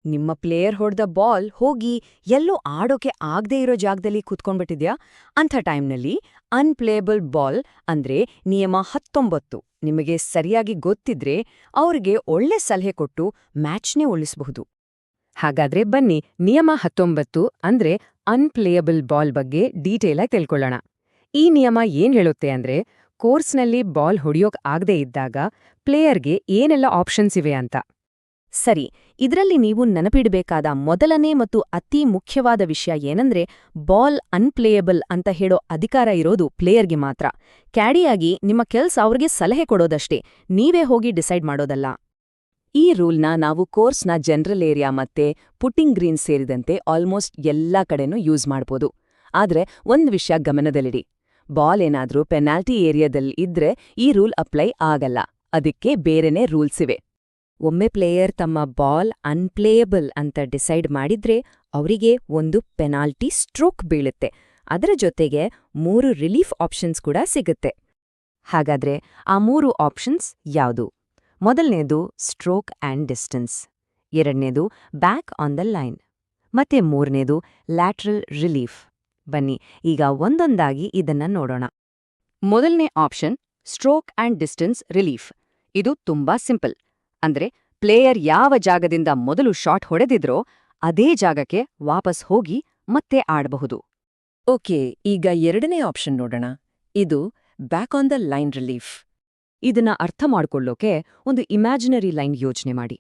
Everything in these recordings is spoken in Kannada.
ನಿಮ್ಮ ಪ್ಲೇಯರ್ ಹೊಡೆದ ಬಾಲ್ ಹೋಗಿ ಎಲ್ಲೋ ಆಡೋಕೆ ಆಗದೇ ಇರೋ ಜಾಗದಲ್ಲಿ ಕೂತ್ಕೊಂಡ್ಬಿಟ್ಟಿದ್ಯಾ ಅಂಥ ಟೈಮ್ನಲ್ಲಿ ಅನ್ಪ್ಲೇಯಬಲ್ ಬಾಲ್ ಅಂದ್ರೆ ನಿಯಮ 19 ನಿಮಗೆ ಸರಿಯಾಗಿ ಗೊತ್ತಿದ್ರೆ ಅವ್ರಿಗೆ ಒಳ್ಳೆ ಸಲಹೆ ಕೊಟ್ಟು ಮ್ಯಾಚ್ನೇ ಉಳಿಸಬಹುದು. ಹಾಗಾದ್ರೆ ಬನ್ನಿ ನಿಯಮ 19 ಅಂದ್ರೆ ಅನ್ಪ್ಲೇಯಬಲ್ ಬಾಲ್ ಬಗ್ಗೆ ಡೀಟೇಲ್ ಆಗಿ ತಿಳ್ಕೊಳ್ಳೋಣ. ಈ ನಿಯಮ ಏನ್ ಹೇಳುತ್ತೆ ಅಂದ್ರೆ ಕೋರ್ಸ್ನಲ್ಲಿ ಬಾಲ್ ಹೊಡೆಯೋಕ್ ಆಗದೇ ಇದ್ದಾಗ ಪ್ಲೇಯರ್ಗೆ ಏನೆಲ್ಲ ಆಪ್ಷನ್ಸ್ ಇವೆ ಅಂತ. ಸರಿ, ಇದರಲ್ಲಿ ನೀವು ನೆನಪಿಡಬೇಕಾದ ಮೊದಲನೇ ಮತ್ತು ಅತಿ ಮುಖ್ಯವಾದ ವಿಷಯ ಏನಂದ್ರೆ ಬಾಲ್ ಅನ್ಪ್ಲೇಯಬಲ್ ಅಂತ ಹೇಳೋ ಅಧಿಕಾರ ಇರೋದು ಪ್ಲೇಯರ್ಗೆ ಮಾತ್ರ. ಕ್ಯಾಡಿಯಾಗಿ ನಿಮ್ಮ ಕೆಲ್ಸ ಅವ್ರಿಗೆ ಸಲಹೆ ಕೊಡೋದಷ್ಟೇ, ನೀವೇ ಹೋಗಿ ಡಿಸೈಡ್ ಮಾಡೋದಲ್ಲ. ಈ ರೂಲ್ನ ನಾವು ಕೋರ್ಸ್ನ ಜನರಲ್ ಏರಿಯಾ ಮತ್ತೆ ಪುಟ್ಟಿಂಗ್ ಗ್ರೀನ್ ಸೇರಿದಂತೆ ಆಲ್ಮೋಸ್ಟ್ ಎಲ್ಲಾ ಕಡೆನೂ ಯೂಸ್ ಮಾಡ್ಬೋದು. ಆದ್ರೆ ಒಂದ್ ವಿಷಯ ಗಮನದಲ್ಲಿಡಿ, ಬಾಲ್ ಏನಾದ್ರೂ ಪೆನಾಲ್ಟಿ ಏರಿಯಾದಲ್ಲಿ ಇದ್ರೆ ಈ ರೂಲ್ ಅಪ್ಲೈ ಆಗಲ್ಲ, ಅದಕ್ಕೆ ಬೇರೆನೇ ರೂಲ್ಸ್ ಇವೆ. ಒಮ್ಮೆ ಪ್ಲೇಯರ್ ತಮ್ಮ ಬಾಲ್ ಅನ್ಪ್ಲೇಯಬಲ್ ಅಂತ ಡಿಸೈಡ್ ಮಾಡಿದ್ರೆ ಅವರಿಗೆ ಒಂದು ಪೆನಾಲ್ಟಿ ಸ್ಟ್ರೋಕ್ ಬೀಳುತ್ತೆ. ಅದರ ಜೊತೆಗೆ 3 ರಿಲೀಫ್ ಆಪ್ಷನ್ಸ್ ಕೂಡ ಸಿಗುತ್ತೆ. ಹಾಗಾದ್ರೆ ಆ 3 ಆಪ್ಷನ್ಸ್ ಯಾವುದು? ಮೊದಲನೇದು ಸ್ಟ್ರೋಕ್ ಆ್ಯಂಡ್ ಡಿಸ್ಟೆನ್ಸ್, ಎರಡನೇದು ಬ್ಯಾಕ್ ಆನ್ ದ ಲೈನ್, ಮತ್ತೆ ಮೂರನೇದು ಲ್ಯಾಟ್ರಲ್ ರಿಲೀಫ್. ಬನ್ನಿ ಈಗ ಒಂದೊಂದಾಗಿ ಇದನ್ನ ನೋಡೋಣ. ಮೊದಲನೇ option stroke and distance relief. ಇದು ತುಂಬಾ ಸಿಂಪಲ್. ಅಂದ್ರೆ ಪ್ಲೇಯರ್ ಯಾವ ಜಾಗದಿಂದ ಮೊದಲು ಶಾಟ್ ಹೊಡೆದಿದ್ರೋ ಅದೇ ಜಾಗಕ್ಕೆ ವಾಪಸ್ ಹೋಗಿ ಮತ್ತೆ ಆಡಬಹುದು. ಓಕೆ, ಈಗ ಎರಡನೇ ಆಪ್ಷನ್ ನೋಡೋಣ. ಇದು back on the line relief. ಇದನ್ನ ಅರ್ಥ ಮಾಡ್ಕೊಳ್ಳೋಕೆ ಒಂದು ಇಮ್ಯಾಜಿನರಿ ಲೈನ್ ಯೋಚನೆ ಮಾಡಿ.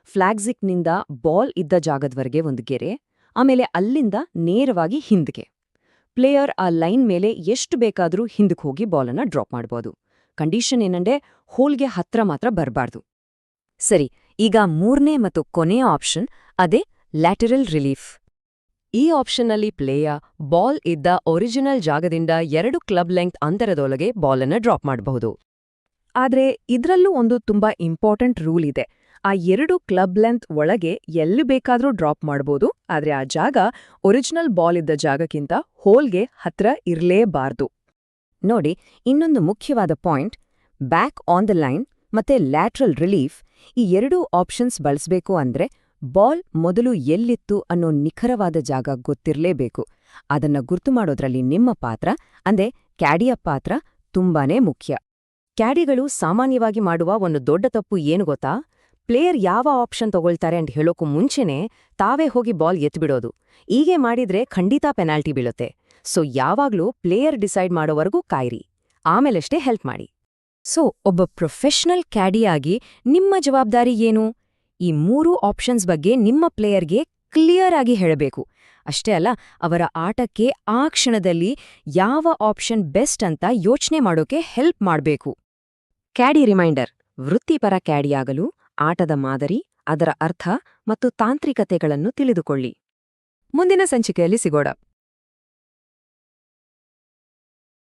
ಫ್ಲಾಗ್ಸಿಕ್ನಿಂದ ಬಾಲ್ ಇದ್ದ ಜಾಗದವರೆಗೆ ಒಂದು ಗೆರೆ, ಆಮೇಲೆ ಅಲ್ಲಿಂದ ನೇರವಾಗಿ ಹಿಂದಕ್ಕೆ. ಪ್ಲೇಯರ್ ಆ ಲೈನ್ ಮೇಲೆ ಎಷ್ಟು ಬೇಕಾದ್ರೂ ಹಿಂದಕ್ಕೆ ಹೋಗಿ ಬಾಲನ್ನ ಡ್ರಾಪ್ ಮಾಡ್ಬೋದು. ಕಂಡೀಷನ್ ಏನಂದ್ರೆ ಹೋಲ್ಗೆ ಹತ್ರ ಮಾತ್ರ ಬರಬಾರ್ದು. ಸರಿ, ಈಗ ಮೂರನೇ ಮತ್ತು ಕೊನೆಯ ಆಪ್ಷನ್ ಅದೇ ಲ್ಯಾಟರಲ್ ರಿಲೀಫ್. ಈ ಆಪ್ಷನ್ನಲ್ಲಿ ಪ್ಲೇಯರ್ ಬಾಲ್ ಇದ್ದ ಒರಿಜಿನಲ್ ಜಾಗದಿಂದ 2 ಕ್ಲಬ್ ಲೆಂಗ್ತ್ ಅಂತರದೊಳಗೆ ಬಾಲನ್ನ ಡ್ರಾಪ್ ಮಾಡಬಹುದು. ಆದ್ರೆ ಇದ್ರಲ್ಲೂ ಒಂದು ತುಂಬಾ ಇಂಪಾರ್ಟೆಂಟ್ ರೂಲ್ ಇದೆ. ಆ 2 ಕ್ಲಬ್ ಲೆಂತ್ ಒಳಗೆ ಎಲ್ಲಿ ಬೇಕಾದ್ರೂ ಡ್ರಾಪ್ ಮಾಡ್ಬೋದು, ಆದ್ರೆ ಆ ಜಾಗ ಒರಿಜಿನಲ್ ಬಾಲ್ ಇದ್ದ ಜಾಗಕ್ಕಿಂತ ಹೋಲ್ಗೆ ಹತ್ರ ಇರಲೇಬಾರ್ದು. ನೋಡಿ, ಇನ್ನೊಂದು ಮುಖ್ಯವಾದ point, back on the line ಮತ್ತೆ ಲ್ಯಾಟ್ರಲ್ ರಿಲೀಫ್ ಈ 2 ಆಪ್ಷನ್ಸ್ ಬಳಸಬೇಕು ಅಂದ್ರೆ ಬಾಲ್ ಮೊದಲು ಎಲ್ಲಿತ್ತು ಅನ್ನೋ ನಿಖರವಾದ ಜಾಗ ಗೊತ್ತಿರಲೇಬೇಕು. ಅದನ್ನ ಗುರ್ತು ಮಾಡೋದ್ರಲ್ಲಿ ನಿಮ್ಮ ಪಾತ್ರ ಅಂದ್ರೆ ಕ್ಯಾಡಿಯ ಪಾತ್ರ ತುಂಬಾನೇ ಮುಖ್ಯ. ಕ್ಯಾಡಿಗಳು ಸಾಮಾನ್ಯವಾಗಿ ಮಾಡುವ ಒಂದು ದೊಡ್ಡ ತಪ್ಪು ಏನು ಗೊತ್ತಾ? ಪ್ಲೇಯರ್ ಯಾವ ಆಪ್ಷನ್ ತಗೊಳ್ತಾರೆ ಅಂತ ಹೇಳೋಕ್ಕೂ ಮುಂಚೆನೇ ತಾವೇ ಹೋಗಿ ಬಾಲ್ ಎತ್ಬಿಡೋದು. ಹೀಗೆ ಮಾಡಿದ್ರೆ ಖಂಡಿತ ಪೆನಾಲ್ಟಿ ಬೀಳುತ್ತೆ. ಸೊ ಯಾವಾಗ್ಲೂ ಪ್ಲೇಯರ್ ಡಿಸೈಡ್ ಮಾಡೋವರೆಗೂ ಕಾಯಿರಿ, ಆಮೇಲಷ್ಟೇ ಹೆಲ್ಪ್ ಮಾಡಿ. ಸೊ ಒಬ್ಬ ಪ್ರೊಫೆಷನಲ್ ಕ್ಯಾಡಿಯಾಗಿ ನಿಮ್ಮ ಜವಾಬ್ದಾರಿ ಏನು? ಈ 3 ಆಪ್ಷನ್ಸ್ ಬಗ್ಗೆ ನಿಮ್ಮ ಪ್ಲೇಯರ್ಗೆ ಕ್ಲಿಯರ್ ಆಗಿ ಹೇಳಬೇಕು. ಅಷ್ಟೇ ಅಲ್ಲ, ಅವರ ಆಟಕ್ಕೆ ಆ ಕ್ಷಣದಲ್ಲಿ ಯಾವ ಆಪ್ಷನ್ ಬೆಸ್ಟ್ ಅಂತ ಯೋಚನೆ ಮಾಡೋಕೆ ಹೆಲ್ಪ್ ಮಾಡಬೇಕು. ಕ್ಯಾಡಿ ರಿಮೈಂಡರ್: ವೃತ್ತಿಪರ ಕ್ಯಾಡಿಯಾಗಲು ಆಟದ ಮಾದರಿ, ಅದರ ಅರ್ಥ ಮತ್ತು ತಾಂತ್ರಿಕತೆಗಳನ್ನು ತಿಳಿದುಕೊಳ್ಳಿ. ಮುಂದಿನ ಸಂಚಿಕೆಯಲ್ಲಿ ಸಿಗೋಣ.